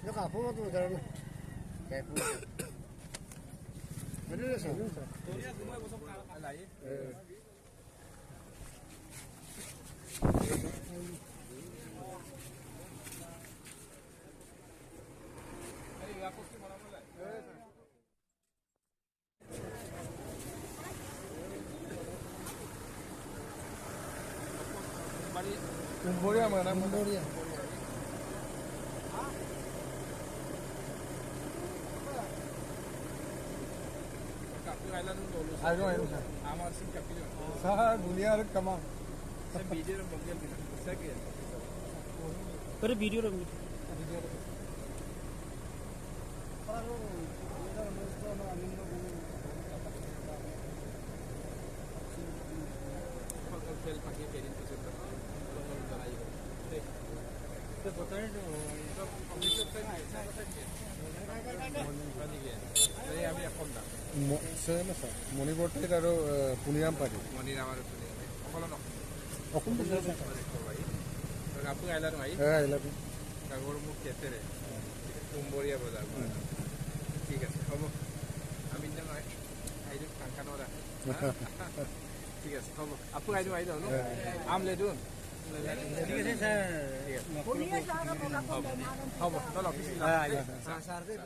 Nó cả phố tôi giờ này. Kẹp phố. Nó đưa sao? Lấy. Kumboria mana? Kumboria. I know, sir. I'm on sing capillo. Sah dunia red kama. Sir, video ram bangal kita. Second. अरे video रो खेल पाके Perrin तो सब लोग बनाई हो तो बताएं जो कम्प्लीट करते हैं ऐसा बताएंगे अरे अभी अपन दा Saya masa. Monitor itu ada Puniram padi. Maniram और सुने खोलो ना Aku pun bisa. भाई तो आपको आइला भाई Lagi. কাগর মুখ কেটে রে কুম্বরিয়া বাজার ঠিক আছে হ'ব আমি না আইদু কানকানরা ঠিক আছে হ'ব আপু আইদু ন আমলে দুন ठीक है सर হ'ব হ'ব চলো অফিসে Sar deh,